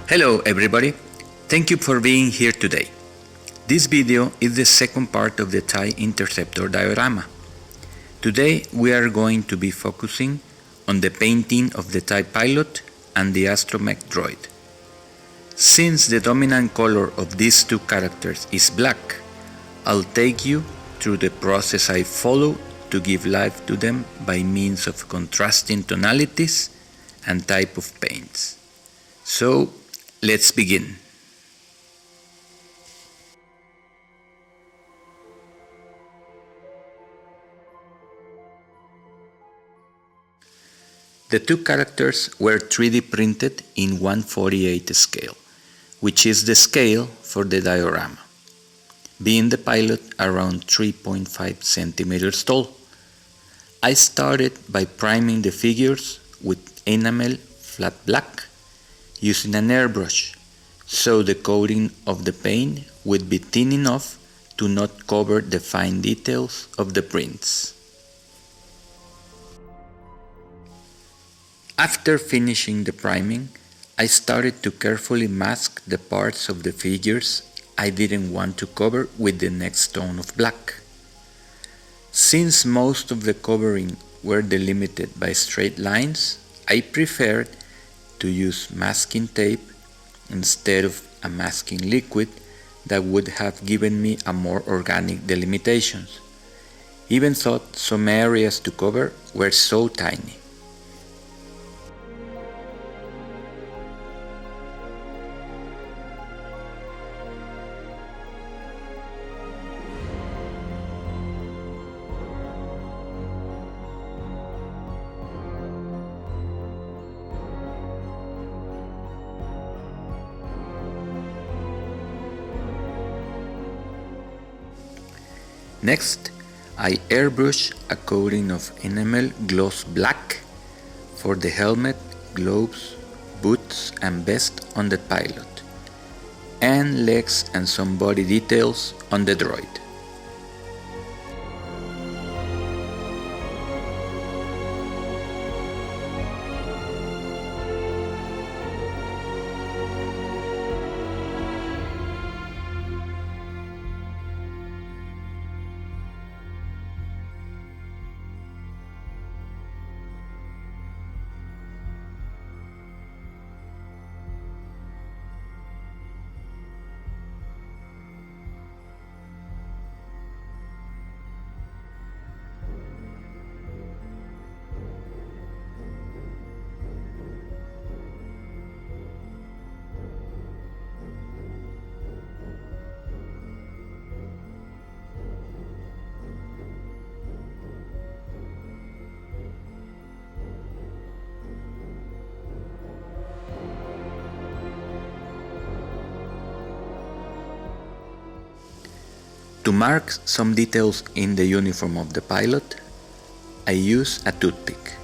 Hello everybody, thank you for being here today. This video is the second part of the TIE Interceptor diorama. Today we are going to be focusing on the painting of the TIE pilot and the astromech droid. Since the dominant color of these two characters is black, I'll take you through the process I follow to give life to them by means of contrasting tonalities and type of paints. So, let's begin. The two characters were 3D printed in 1/48 scale, which is the scale for the diorama, being the pilot around 3.5 centimeters tall. I started by priming the figures with enamel flat black using an airbrush, so the coating of the paint would be thin enough to not cover the fine details of the prints. After finishing the priming, I started to carefully mask the parts of the figures I didn't want to cover with the next tone of black. Since most of the covering were delimited by straight lines, I preferred to use masking tape instead of a masking liquid that would have given me a more organic delimitations, even though some areas to cover were so tiny. Next, I airbrush a coating of enamel gloss black for the helmet, gloves, boots and vest on the pilot, and legs and some body details on the droid. To mark some details in the uniform of the pilot, I use a toothpick.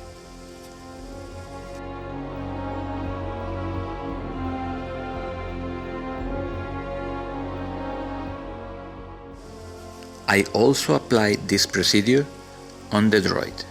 I also applied this procedure on the droid.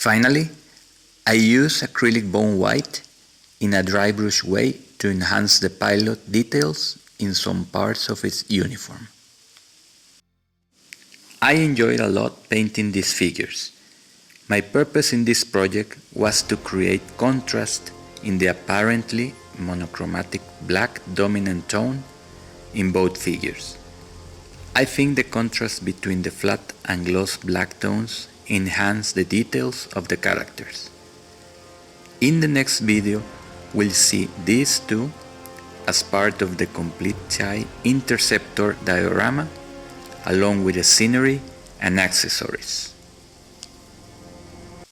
Finally, I use acrylic bone white in a dry brush way to enhance the pilot details in some parts of its uniform. I enjoyed a lot painting these figures. My purpose in this project was to create contrast in the apparently monochromatic black dominant tone in both figures. I think the contrast between the flat and gloss black tones enhance the details of the characters. In the next video, we'll see these two as part of the complete TIE Interceptor diorama, along with the scenery and accessories.